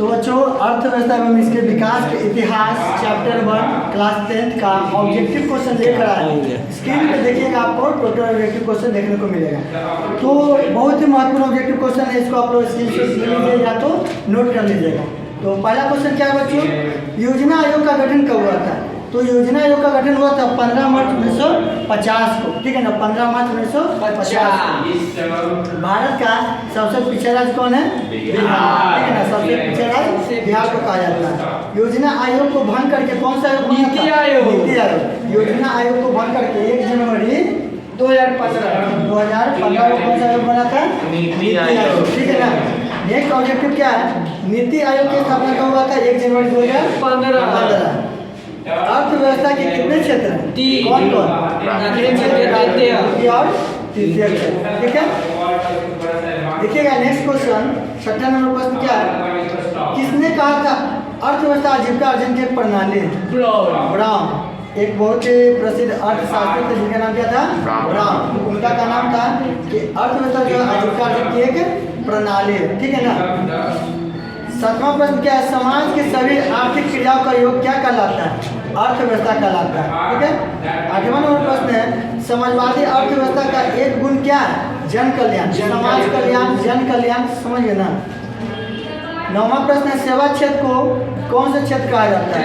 तो बच्चों अर्थव्यवस्था एवं इसके विकास के इतिहास चैप्टर 1 क्लास 10th का ऑब्जेक्टिव क्वेश्चन लेकर आया। स्क्रीन पे देखिएगा, आपको टोटल ऑब्जेक्टिव क्वेश्चन देखने को मिलेगा। तो बहुत ही महत्वपूर्ण ऑब्जेक्टिव क्वेश्चन है, इसको आप लोग स्क्रीनशॉट ले लीजिएगा तो नोट कर लीजिएगा। तो पहला क्वेश्चन क्या है बच्चों, योजना आयोग का गठन कब हुआ था? तो योजना आयोग का गठन हुआ था 15 मार्च 1950 को, ठीक है ना, 15 मार्च 1950। भारत का सबसे पिछड़ा राज्य कौन है? बिहार, ठीक है ना, सबसे पिछड़ा राज्य बिहार को कहा जाता है। योजना आयोग को भंग करके कौन सा आयोग? नीति आयोग। नीति आयोग। योजना आयोग को भंग करके 1 जनवरी 2015 को कौन सा आयोग बना था? नीति आयोग, ठीक है ना। नेक्स्ट ऑब्जेक्टिव क्या है, नीति आयोग की स्थापना कब हुआ था? 1 जनवरी 2015। अर्थव्यवस्था के कितने क्षेत्र हैं? कौन कौन? और तृतीय क्षेत्र, ठीक है। देखिएगा नेक्स्ट क्वेश्चन, 6वां नंबर प्रश्न क्या है, किसने कहा था अर्थव्यवस्था आजीविका अर्जन की एक प्रणाली है? ब्राउन, एक बहुत ही प्रसिद्ध अर्थशास्त्री थे जिनका नाम क्या था? ब्राउन। उनका का नाम था कि अर्थव्यवस्था जो आजीविका अर्जन की एक प्रणाली है, ठीक है ना। 7वां प्रश्न क्या है, समाज के सभी आर्थिक क्रियाओं का योग क्या कहलाता है? अर्थव्यवस्था कहलाता है, ठीक है। 8वां नंबर प्रश्न है, समाजवादी अर्थव्यवस्था का एक गुण क्या है? जन कल्याण, समाज कल्याण, जन कल्याण, समझ गए ना। 9वां प्रश्न है, सेवा क्षेत्र को कौन सा क्षेत्र कहा जाता है?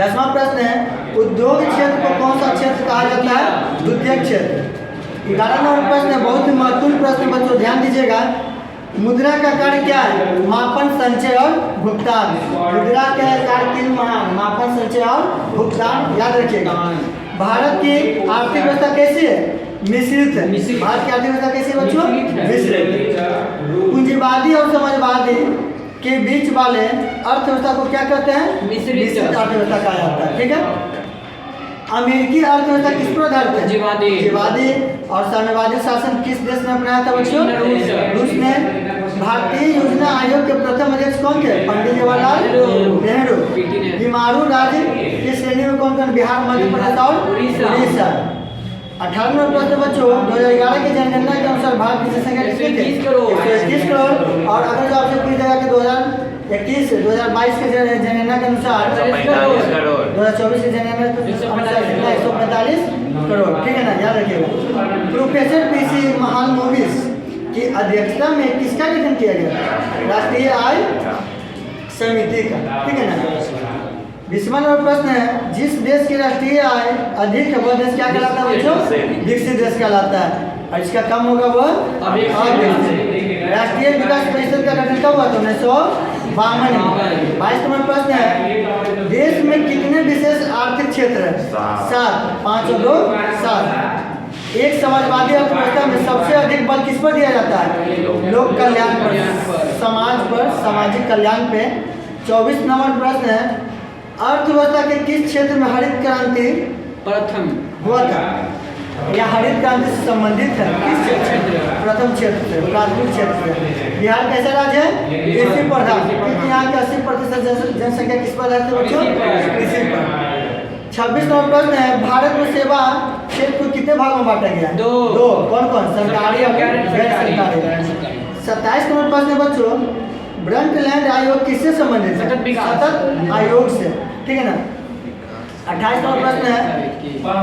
10वां प्रश्न है, उद्योग क्षेत्र को कौन सा क्षेत्र कहा जाता है? द्वितीयक क्षेत्र। 11वां नंबर प्रश्न है, बहुत ही महत्वपूर्ण प्रश्न बच्चों, ध्यान दीजिएगा। मुद्रा का कार्य क्या है? मापन, संचय और भुगतान। मुद्रा का कार्य 3 महान, मापन, संचय और भुगतान, याद रखिएगा। भारत की आर्थिक व्यवस्था कैसी है? मिश्रित है। भारत की आर्थिक व्यवस्था कैसी है बच्चों? मिश्रित। पूंजीवादी और समाजवादी के बीच वाले अर्थव्यवस्था को क्या कहते हैं? मिश्रित अर्थव्यवस्था कहा जाता है, ठीक है। अमेरिकी अर्थव्यवस्था किस पर आधारित है? जीवादी। और साम्यवादी शासन किस देश ने अपनाया था बच्चों? रूस ने। भारतीय योजना आयोग के प्रथम अध्यक्ष कौन थे? पंडित जवाहरलाल नेहरू। बीमारू राज्य की श्रेणी में कौन कौन? बिहार, मध्य प्रदेश और उड़ीसा। 18वां प्रश्न बच्चों, 2011 की जनगणना के अनुसार भारत की जनसंख्या कितनी थी? 121 करोड़। और अगर जो आपसे पूछ जाएगा कि 2022 के जनगणना के अनुसार 2024 की जनगणना के अनुसार 145 करोड़, ठीक है ना, याद रखिएगा। प्रोफेसर पीसी महान मूवीज की अध्यक्षता में किसका गठन किया गया? राष्ट्रीय आय समिति का, ठीक है ना। 20वां नंबर प्रश्न है, जिस देश की राष्ट्रीय आय अधिक है वह देश क्या कहलाता है बच्चों? विकसित देश कहलाता है। और इसका कम होगा वह अविकसित। राष्ट्रीय विकास परिषद का गठन कब हुआ था? 1952 में। 22वां नंबर प्रश्न है, देश में कितने विशेष आर्थिक क्षेत्र है? 7, 5 और 2, 7। एक समाजवादी अर्थव्यवस्था में सबसे अधिक बल किस पर दिया जाता है? लोक कल्याण पर, समाज पर, सामाजिक कल्याण पे। 24 नंबर प्रश्न है, अर्थव्यवस्था के किस क्षेत्र में हरित क्रांति प्रथम हुआ था? या हरित क्रांति से संबंधित है? किस क्षेत्र? प्रथम क्षेत्र से, प्राथमिक क्षेत्र से। बिहार कैसा राज्य है? कृषि प्रधान, क्योंकि यहाँ के 80% जनसंख्या किस पर रहती है बच्चों? कृषि पर। 26 नंबर प्रश्न है, भारत में सेवा क्षेत्र को कितने भागों में बांटा गया? 2। कौन कौन? सरकारी और गैर सरकारी। 27 नंबर प्रश्न है बच्चों, ब्रंटलैंड आयोग किससे संबंधित है? सतत आयोग से, ठीक है ना। 28 नंबर प्रश्न है,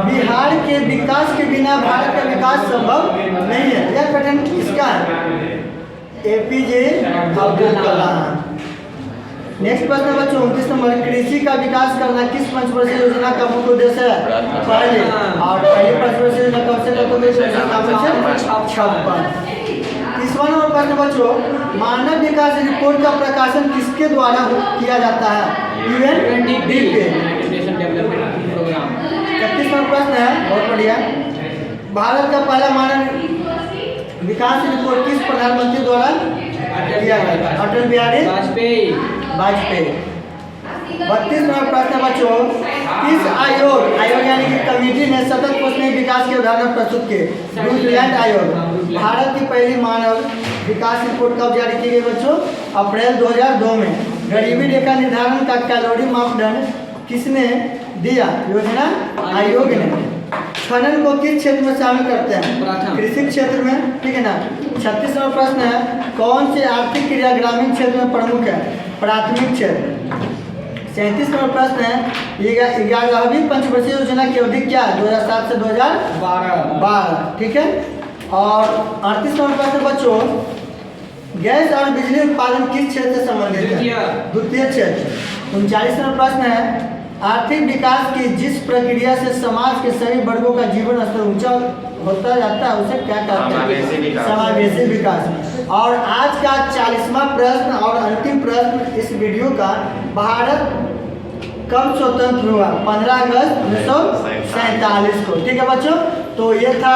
बिहार के विकास के बिना भारत का विकास संभव नहीं है। यह पैटर्न किसका है? APJ अब्दुल कलाम। नेक्स्ट प्रश्न है बच्चों 29 नंबर, कृषि का विकास करना किस पंचवर्षीय योजना का मुख्य उद्देश्य है? पहले। और पहली पंचवर्षीय योजना कब से कब तक? 56। 30वां नंबर प्रश्न बच्चों, मानव विकास रिपोर्ट का प्रकाशन किसके द्वारा किया जाता है? UNDP पे। 31वां प्रश्न है, बहुत बढ़िया, भारत का पहला मानव विकास रिपोर्ट किस प्रधानमंत्री द्वारा किया गया? अटल बिहारी वाजपेयी। 32 नंबर प्रश्न बच्चों, किस आयोग यानी कि कमेटी ने सतत पोषणीय विकास के उदाहरण प्रस्तुत किए? ब्रंटलैंड आयोग। भारत की पहली मानव विकास रिपोर्ट कब जारी की गई बच्चों? अप्रैल 2002 में। गरीबी रेखा निर्धारण का कैलोरी मापदंड किसने दिया? योजना आयोग ने। खनन को किस क्षेत्र में शामिल करते हैं? प्रथम। कृषि क्षेत्र में, ठीक है ना। 36 नंबर प्रश्न है, कौन से आर्थिक क्रिया ग्रामीण क्षेत्र में प्रमुख है? प्राथमिक क्षेत्र। 37 नंबर प्रश्न है, 11वीं पंचवर्षीय योजना की अवधि क्या है? 2007 से 2012, ठीक है। और 38 नंबर प्रश्न बच्चों, गैस और बिजली उत्पादन किस क्षेत्र से संबंधित है? द्वितीय क्षेत्र। 39 नंबर प्रश्न है, आर्थिक विकास की जिस प्रक्रिया से समाज के सभी वर्गों का जीवन स्तर ऊंचा होता जाता है उसे क्या कहते हैं? समावेशी विकास। और आज का 40वां प्रश्न और अंतिम प्रश्न इस वीडियो का, भारत कब स्वतंत्र हुआ? 15 अगस्त 1947 को, ठीक है बच्चों। तो ये था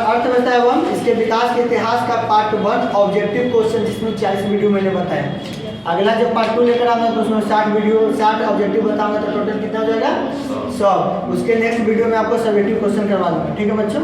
अर्थव्यवस्था एवं इसके विकास के इतिहास का पार्ट 1 ऑब्जेक्टिव क्वेश्चन, जिसमें 40 वीडियो मैंने बताया। अगला जब पार्ट 2 लेकर आऊँगा तो उसमें 60 ऑब्जेक्टिव बताऊंगा, तो टोटल कितना हो जाएगा? 100। उसके नेक्स्ट वीडियो में आपको सब्जेक्टिव क्वेश्चन करवा दूंगा, ठीक है बच्चों।